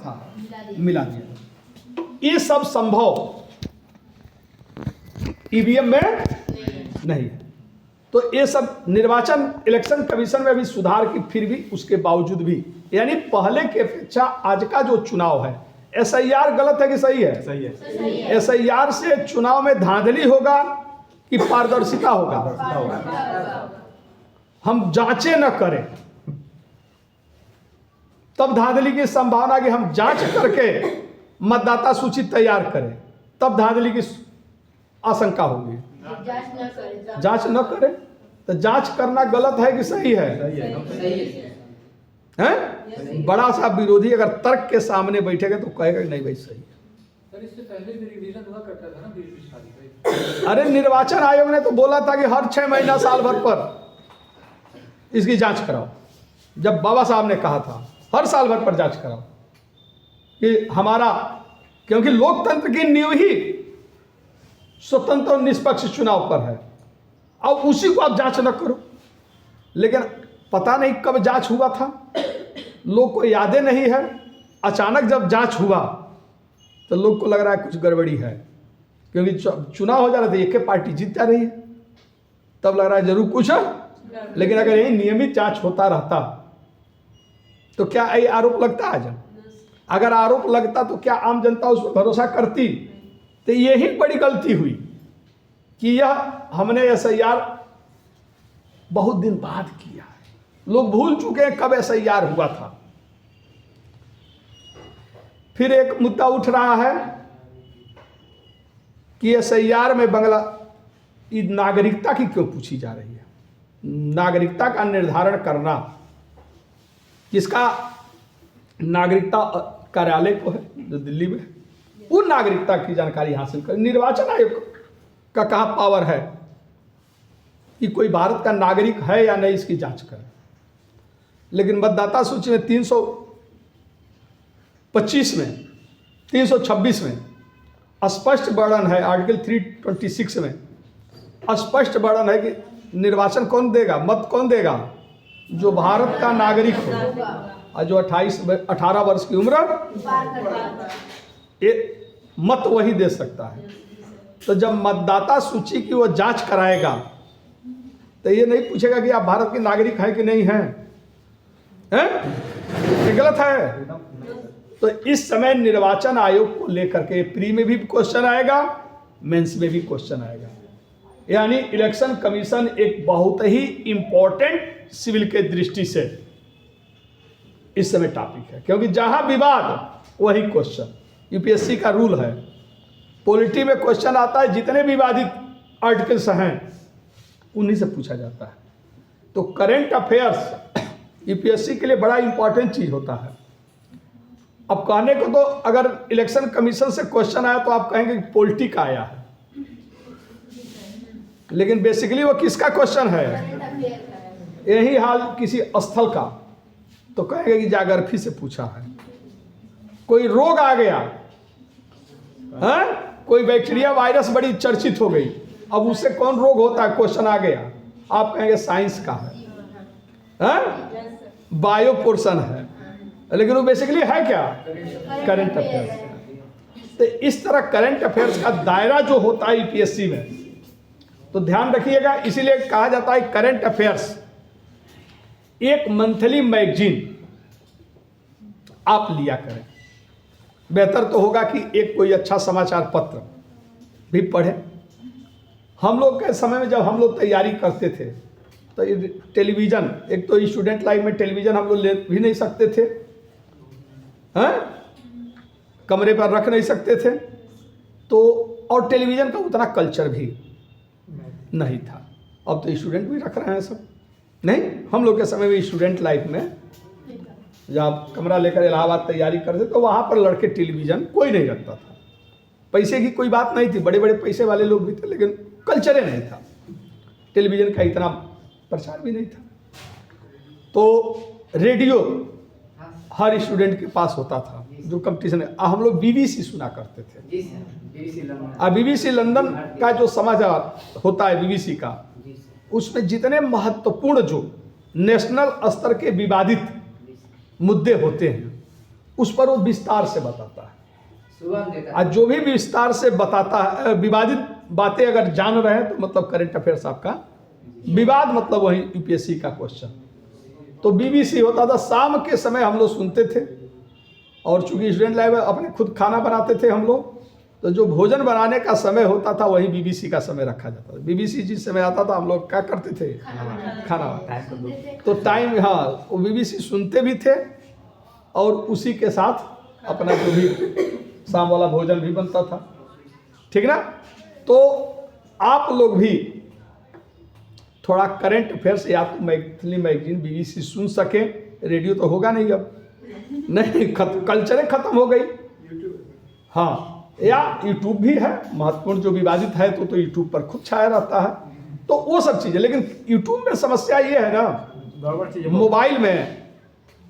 था, मिला दिया। ये सब संभव ईवीएम में नहीं है। तो ये सब निर्वाचन इलेक्शन कमीशन में भी सुधार की, फिर भी उसके बावजूद भी, यानी पहले की अपेक्षा आज का जो चुनाव है, एसआईआर गलत है कि सही है? सही है। एसआईआर से चुनाव में धांधली होगा कि पारदर्शिता होगा? हम जांचें न करें तब धांधली की संभावना, कि हम जांच करके मतदाता सूची तैयार करें तब धांधली की आशंका होगी। जांच न करें तो जांच करना गलत है कि सही है? हैं? बड़ा सा विरोधी अगर तर्क के सामने बैठेगा तो कहेगा नहीं भाई सही है। इससे पहले भी रिवीजन हुआ करता था ना 20 साल। अरे निर्वाचन आयोग ने तो बोला था कि हर 6 महीना साल भर पर इसकी जांच कराओ। जब बाबा साहब ने कहा था हर साल भर पर जांच कराओ कि हमारा, क्योंकि लोकतंत्र की नींव ही स्वतंत्र और निष्पक्ष चुनाव पर है। अब उसी को आप जांच न करो। लेकिन पता नहीं कब जांच हुआ था, लोग को यादें नहीं है। अचानक जब जांच हुआ तो लोग को लग रहा है कुछ गड़बड़ी है, क्योंकि चुनाव हो जा रहा था, एक पार्टी जीत जा रही है, तब लग रहा है जरूर कुछ है। लेकिन अगर यही नियमित जांच होता रहता तो क्या ये आरोप लगता आज? अगर आरोप लगता तो क्या आम जनता उस पर भरोसा करती? तो यही बड़ी गलती हुई कि यह हमने एसआईआर बहुत दिन बाद किया है। लोग भूल चुके हैं कब एसआईआर हुआ था। फिर एक मुद्दा उठ रहा है कि एसआईआर में नागरिकता की क्यों पूछी जा रही है? नागरिकता का निर्धारण करना किसका नागरिकता कार्यालय को है जो दिल्ली में, उन नागरिकता की जानकारी हासिल कर। निर्वाचन आयोग का कहाँ पावर है कि कोई भारत का नागरिक है या नहीं इसकी जांच करे? लेकिन मतदाता सूची में 325 में 326 में स्पष्ट वर्णन है, आर्टिकल 326 में स्पष्ट वर्णन है कि निर्वाचन कौन देगा, मत कौन देगा? जो भारत का नागरिक हो और जो 18 वर्ष की उम्र, ये मत वही दे सकता है। तो जब मतदाता सूची की वो जांच कराएगा तो ये नहीं पूछेगा कि आप भारत के नागरिक हैं कि नहीं हैं, हैं? ये गलत है। तो इस समय निर्वाचन आयोग को लेकर के प्री में भी क्वेश्चन आएगा, मेंस में भी क्वेश्चन आएगा। यानी इलेक्शन कमीशन एक बहुत ही इंपॉर्टेंट सिविल के दृष्टि से इस समय टॉपिक है, क्योंकि जहां विवाद वही क्वेश्चन। यूपीएससी का रूल है, पॉलिटी में क्वेश्चन आता है जितने विवादित आर्टिकल्स हैं उन्हीं से पूछा जाता है। तो करंट अफेयर्स यूपीएससी के लिए बड़ा इंपॉर्टेंट चीज होता है। अब कहने को तो अगर इलेक्शन कमीशन से क्वेश्चन आया तो आप कहेंगे कि पॉलिटी का आया है, लेकिन बेसिकली वो किसका क्वेश्चन है? यही हाल किसी स्थल का तो कहेंगे कि जागरफी से पूछा है। कोई रोग आ गया है, कोई बैक्टीरिया वायरस बड़ी चर्चित हो गई, अब उससे कौन रोग होता है, क्वेश्चन आ गया, आप कहेंगे साइंस का है, बायो पोर्शन है, लेकिन वो बेसिकली है क्या? Current affairs. तो इस तरह करंट अफेयर्स का दायरा जो होता है यूपीएससी में, तो ध्यान रखिएगा। इसीलिए कहा जाता है करंट अफेयर्स एक मंथली मैगजीन आप लिया करें। बेहतर तो होगा कि एक कोई अच्छा समाचार पत्र भी पढ़े। हम लोग के समय में जब हम लोग तैयारी करते थे तो टेलीविज़न, एक तो स्टूडेंट लाइफ में टेलीविज़न हम लोग ले भी नहीं सकते थे, हैं, कमरे पर रख नहीं सकते थे, तो और टेलीविज़न का उतना कल्चर भी नहीं था। अब तो स्टूडेंट भी रख रहे हैं सब, नहीं? हम लोग के समय में स्टूडेंट लाइफ में जब आप कमरा लेकर इलाहाबाद तैयारी करते तो वहाँ पर लड़के टेलीविज़न कोई नहीं रखता था। पैसे की कोई बात नहीं थी, बड़े बड़े पैसे वाले लोग भी थे, लेकिन कल्चर ही नहीं था, टेलीविज़न का इतना प्रचार भी नहीं था। तो रेडियो हर स्टूडेंट के पास होता था, जो कंपटीशन है। हम लोग बीबीसी सुना करते थे। बीबीसी लंदन का जो समाचार होता है बीबीसी का, उसमें जितने महत्वपूर्ण जो नेशनल स्तर के विवादित मुद्दे होते हैं उस पर वो विस्तार से बताता है। सुबह देता है। आज जो भी विस्तार से बताता है, विवादित बातें अगर जान रहे हैं तो मतलब करंट अफेयर्स आपका विवाद, मतलब वही यूपीएससी का क्वेश्चन। तो बीबीसी होता था, शाम के समय हम लोग सुनते थे, और चूंकि स्टूडेंट लाइफ में अपने खुद खाना बनाते थे हम लोग, तो जो भोजन बनाने का समय होता था वही बीबीसी का समय रखा जाता था। बीबीसी जिस समय आता था हम लोग क्या करते थे, खाना। तो टाइम, हाँ, वो बीबीसी सुनते भी थे और उसी के साथ अपना जो भी शाम वाला भोजन भी बनता था, ठीक ना। तो आप लोग भी थोड़ा करंट अफेयर्स या तो मैथिली मैगजीन बीबीसी सुन सके, रेडियो तो होगा नहीं अब, नहीं, कल्चरें खत्म हो गई। हाँ, या यूट्यूब भी है, महत्वपूर्ण जो विवादित है तो यूट्यूब पर खूब छाया रहता है, तो वो सब चीज़ें। लेकिन यूट्यूब में समस्या ये है ना,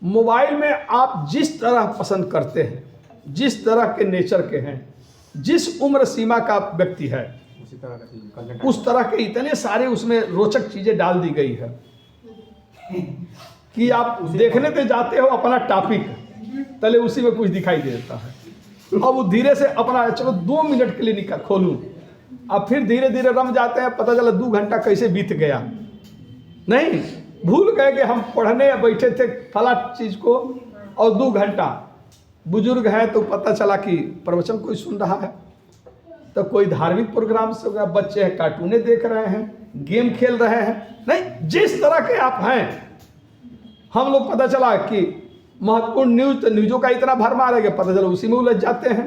मोबाइल में आप जिस तरह पसंद करते हैं, जिस तरह के नेचर के हैं, जिस उम्र सीमा का व्यक्ति है, उस तरह के इतने सारे उसमें रोचक चीज़ें डाल दी गई है कि आप देखने पे जाते हो अपना टॉपिक, पहले उसी में कुछ दिखाई दे देता है। अब वो धीरे से अपना, चलो 2 मिनट के लिए निकाल खोलूं, अब फिर धीरे धीरे रम जाते हैं, पता चला 2 घंटा कैसे बीत गया, नहीं, भूल गए कि हम पढ़ने बैठे थे फला चीज़ को, और 2 घंटा। बुजुर्ग है तो पता चला कि प्रवचन कोई सुन रहा है, तो कोई धार्मिक प्रोग्राम से, बच्चे हैं कार्टूने देख रहे हैं, गेम खेल रहे हैं, नहीं, जिस तरह के आप हैं। हम लोग पता चला कि महत्वपूर्ण न्यूज, तो न्यूज़ों का इतना भरमार है कि पता चला उसी में उलझ जाते हैं।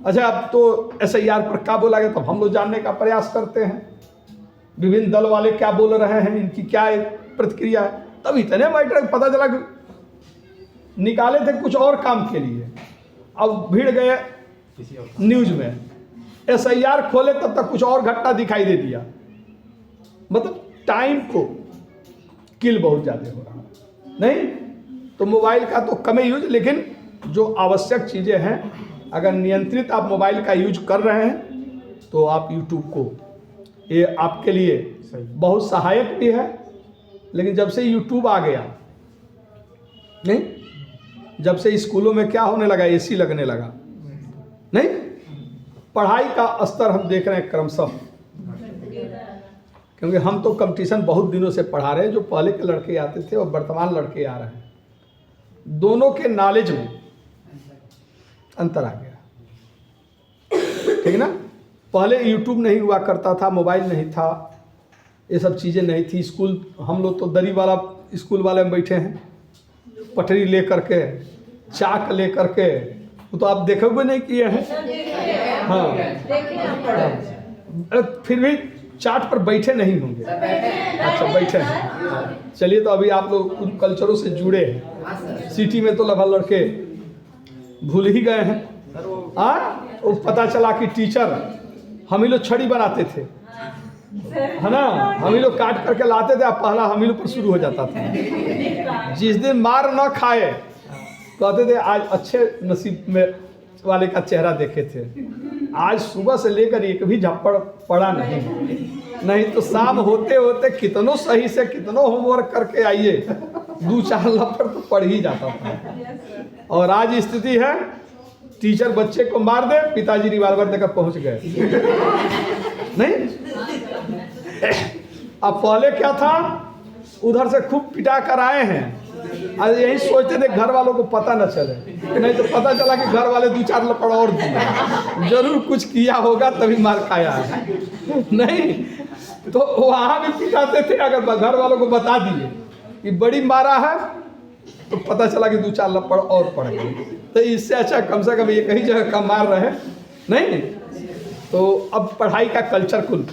अच्छा, अब तो SIR पर क्या बोला गया, तो हम लोग जानने का प्रयास करते हैं, विभिन्न दल वाले क्या बोल रहे हैं, इनकी क्या प्रतिक्रिया है। तब इतने मैटर पता चला कि निकाले थे कुछ और काम के लिए, अब भिड़ गए न्यूज में। SIR खोले तब तक कुछ और घटना दिखाई दे दिया। मतलब टाइम को किल बहुत ज़्यादा हो रहा है, नहीं। तो मोबाइल का तो कम यूज, लेकिन जो आवश्यक चीज़ें हैं, अगर नियंत्रित आप मोबाइल का यूज कर रहे हैं तो आप यूट्यूब को, ये आपके लिए बहुत सहायक भी है। लेकिन जब से यूट्यूब आ गया, नहीं, जब से स्कूलों में क्या होने लगा, AC लगने लगा, नहीं, पढ़ाई का स्तर हम देख रहे हैं क्रमशः, क्योंकि हम तो कंपटीशन बहुत दिनों से पढ़ा रहे हैं। जो पहले के लड़के आते थे और वर्तमान लड़के आ रहे हैं, दोनों के नॉलेज में अंतर आ गया, ठीक ना। पहले यूट्यूब नहीं हुआ करता था, मोबाइल नहीं था, ये सब चीज़ें नहीं थी। स्कूल, हम लोग तो दरी वाला स्कूल वाले में बैठे हैं, पटरी ले करके, चाक ले करके, वो तो आप देखोगे नहीं किए हैं, हाँ, फिर भी चाट पर बैठे नहीं होंगे। अच्छा, बैठे हैं, चलिए। तो अभी आप लोग उन कल्चरों से जुड़े हैं। सिटी में तो लगभग लड़के भूल ही गए हैं। वो पता चला कि टीचर, हम ही लोग छड़ी बनाते थे, है ना, हम ही लोग काट करके लाते थे, अब पहला हम ही लोग पर शुरू हो जाता था। जिस दिन मार न खाए कहते थे आज अच्छे नसीब में वाले का चेहरा देखे थे। आज सुबह से लेकर एक भी झप्पड़ पड़ा नहीं तो शाम होते होते कितनों सही से कितनों होमवर्क करके आइए, 2-4 लपड़ तो पड़ ही जाता था। और आज स्थिति है, टीचर बच्चे को मार दे, पिताजी रिवाल्वर देकर पहुंच गए, नहीं। अब पहले क्या था, उधर से खूब पिटा कर आए हैं, आज यही सोचते थे घर वालों को पता न चले, नहीं तो पता चला कि घर वाले 2-4 लपड़ और दिए, जरूर कुछ किया होगा तभी मार खाया है, नहीं। तो वहाँ भी पिटाते थे, अगर घर वालों को बता दिए कि बड़ी मारा है तो पता चला कि 2-4 लपड़ और पड़ गए। तो इससे अच्छा कम से कम एक ही जगह का मार रहे, नहीं। तो अब पढ़ाई का कल्चर कुल,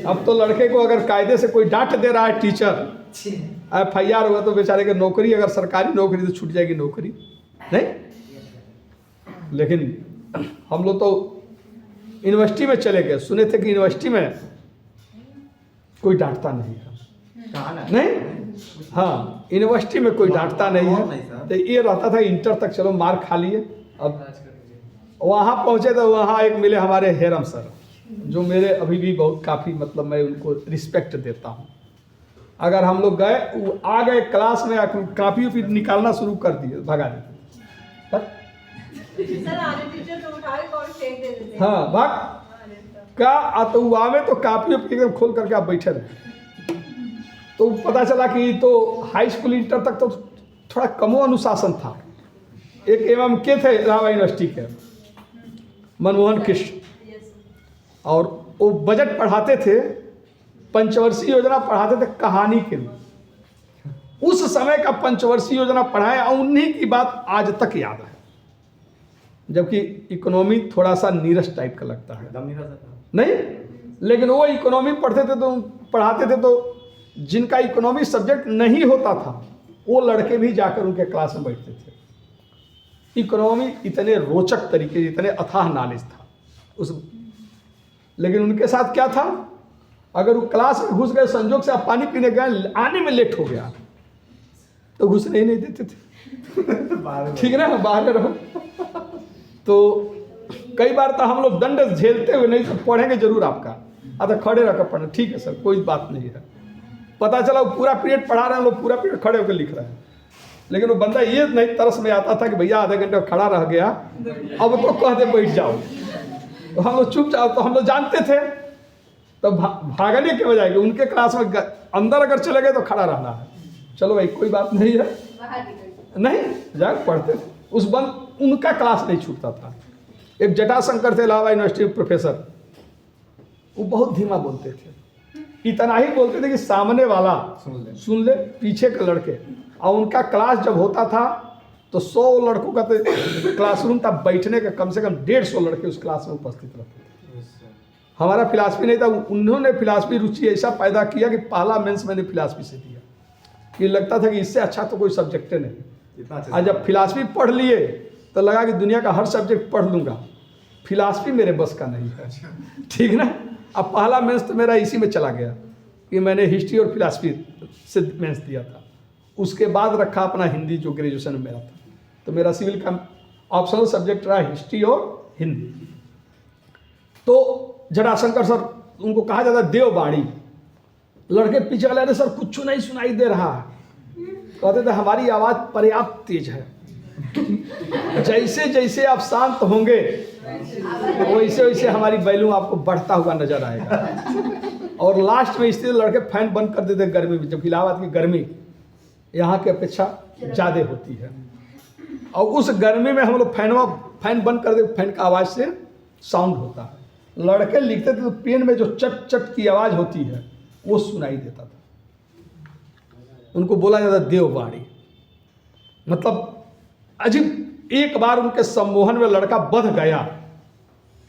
अब तो लड़के को अगर कायदे से कोई डांट दे रहा है टीचर, FIR हुआ तो बेचारे की नौकरी, अगर सरकारी नौकरी तो छूट जाएगी नौकरी, नहीं। लेकिन हम लोग तो यूनिवर्सिटी में चले गए, सुने थे कि यूनिवर्सिटी में कोई डांटता नहीं है, नहीं, हाँ, यूनिवर्सिटी में कोई डांटता नहीं है। तो ये रहता था इंटर तक, चलो मार खा लिए। अब वहाँ पहुँचे तो वहाँ एक मिले हमारे हेरम सर, जो मेरे अभी भी बहुत काफ़ी, मतलब मैं उनको रिस्पेक्ट देता हूँ। अगर हम लोग गए, वो आ गए क्लास में, कापी उपी निकालना शुरू कर दिए, भगा दिए, सर आधे टीचर तो उठा के और फेंक देते थे। हाँ भाग का अतुआ में तो कापी एकदम खोल करके आप बैठे रहे। तो पता चला कि तो हाई स्कूल इंटर तक तो थोड़ा कमो अनुशासन था। एक एवं के थे इलाहाबाद यूनिवर्सिटी के मनमोहन कृष्ण, और वो बजट पढ़ाते थे, पंचवर्षीय योजना पढ़ाते थे कहानी के लिए। उस समय का पंचवर्षीय योजना पढ़ाए और उन्हीं की बात आज तक याद है, जबकि इकोनॉमी थोड़ा सा नीरस टाइप का लगता है नहीं, लेकिन वो इकोनॉमी पढ़ाते थे तो जिनका इकोनॉमी सब्जेक्ट नहीं होता था वो लड़के भी जाकर उनके क्लास में बैठते थे। इकोनॉमी इतने रोचक तरीके, इतने अथाह नॉलेज था उस, लेकिन उनके साथ क्या था, अगर वो क्लास में घुस गए, संजोग से आप पानी पीने गए, आने में लेट हो गया तो घुसने ही नहीं देते थे। ठीक ना, बाहर रहो। तो कई बार तो हम लोग दंड झेलते हुए, नहीं तो पढ़ेंगे जरूर आपका, तो खड़े रखकर पढ़ना, ठीक है सर कोई बात नहीं है। पता चला वो पूरा पीरियड पढ़ा रहे हैं, लोग पूरा पीरियड खड़े होकर लिख रहे हैं, लेकिन वो बंदा ये नहीं तरस में आता था कि भैया आधे घंटे खड़ा रह गया, अब तो कह दे बैठ जाओ। तो हम लोग चुपचाप, तो हम लोग जानते थे, तो भागने के बजाय कि उनके क्लास में अंदर अगर चले गए तो खड़ा रहना है, चलो भाई कोई बात नहीं है, नहीं जाकर पढ़ते थे। उस बंद उनका क्लास नहीं छूटता था। एक जटाशंकर थे इलाहाबाद यूनिवर्सिटी के प्रोफेसर, वो बहुत धीमा बोलते थे, इतना ही बोलते थे कि सामने वाला सुन ले पीछे के लड़के। और उनका क्लास जब होता था तो 100 लड़कों का तो क्लासरूम था, बैठने का कम से कम 150 लड़के उस क्लास में उपस्थित रहते थे। हमारा फिलासफी नहीं था, उन्होंने फिलासफी रुचि ऐसा पैदा किया कि पहला मेंस मैंने फिलासफी से दिया, कि लगता था कि इससे अच्छा तो कोई सब्जेक्ट नहीं। आज जब फिलासफी पढ़ लिए तो लगा कि दुनिया का हर सब्जेक्ट पढ़ लूँगा, फिलासफी मेरे बस का नहीं है। ठीक ना, अब पहला मेंस तो मेरा इसी में चला गया कि मैंने हिस्ट्री और फिलासफी से मेंस दिया था। उसके बाद रखा अपना हिंदी, जो ग्रेजुएशन में मेरा था, तो मेरा सिविल का ऑप्शनल सब्जेक्ट रहा हिस्ट्री और हिंदी। तो जटाशंकर सर, उनको कहा जाता देववाणी। लड़के पीछे वाले, अरे सर कुछ नहीं सुनाई दे रहा, कहते थे हमारी आवाज़ पर्याप्त तेज है, जैसे जैसे आप शांत होंगे वैसे वैसे हमारी वैल्यूम आपको बढ़ता हुआ नजर आएगा। और लास्ट में इसलिए लड़के फैन बंद कर देते गर्मी में, जबकि इलाहाबाद की गर्मी यहाँ की अपेक्षा ज़्यादा होती है, और उस गर्मी में हम लोग फैन बंद कर दे, फैन का आवाज़ से साउंड होता है। लड़के लिखते थे तो पेन में जो चट चट की आवाज़ होती है वो सुनाई देता था। उनको बोला जाता देववाणी, मतलब अजीब। एक बार उनके सम्मोहन में लड़का बध गया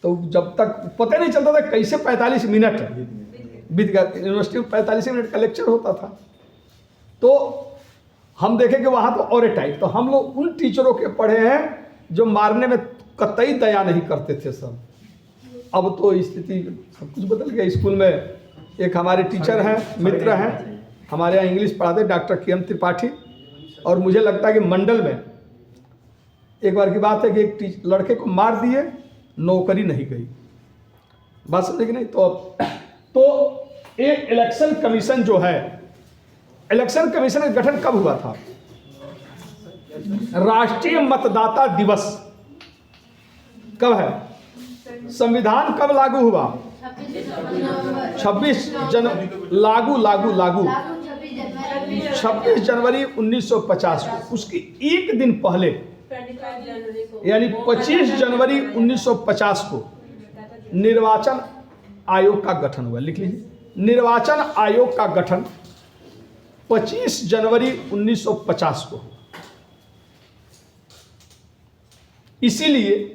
तो जब तक पता नहीं चलता था कैसे 45 मिनट बीत गया। यूनिवर्सिटी में 45 मिनट का लेक्चर होता था, तो हम देखें कि वहाँ तो और टाइप। तो हम लोग उन टीचरों के पढ़े हैं जो मारने में कतई दया नहीं करते थे सब। अब तो स्थिति सब कुछ बदल गया। स्कूल में एक हमारे टीचर हैं, मित्र हैं, हमारे यहाँ इंग्लिश पढ़ाते, डॉक्टर के एम त्रिपाठी, और मुझे लगता है कि मंडल में एक बार की बात है कि एक लड़के को मार दिए, नौकरी नहीं गई, बात समझे कि नहीं। तो एक इलेक्शन कमीशन जो है, इलेक्शन कमीशन का गठन कब हुआ था? राष्ट्रीय मतदाता दिवस कब है? संविधान कब लागू हुआ? 26 जनवरी 1950 को। उसके एक दिन पहले यानी 25 जनवरी 1950 को निर्वाचन आयोग का गठन हुआ। लिख लीजिए, निर्वाचन आयोग का गठन 25 जनवरी 1950 को। इसीलिए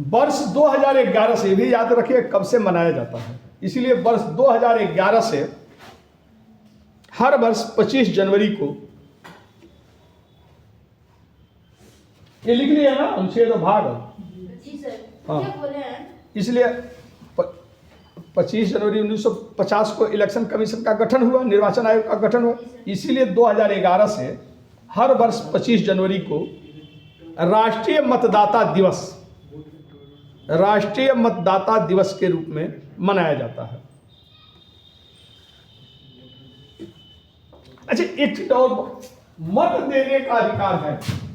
वर्ष 2011 से, भी याद रखिए कब से मनाया जाता है, इसीलिए वर्ष 2011 से हर वर्ष 25 जनवरी को, ये लिख लिया ना अनुच्छेद भाग, हाँ, इसलिए 25 जनवरी 1950 को इलेक्शन कमीशन का गठन हुआ, निर्वाचन आयोग का गठन हुआ। इसीलिए 2011 से हर वर्ष 25 जनवरी को राष्ट्रीय मतदाता दिवस के रूप में मनाया जाता है। अच्छा, एक चीज और मत देने का अधिकार है।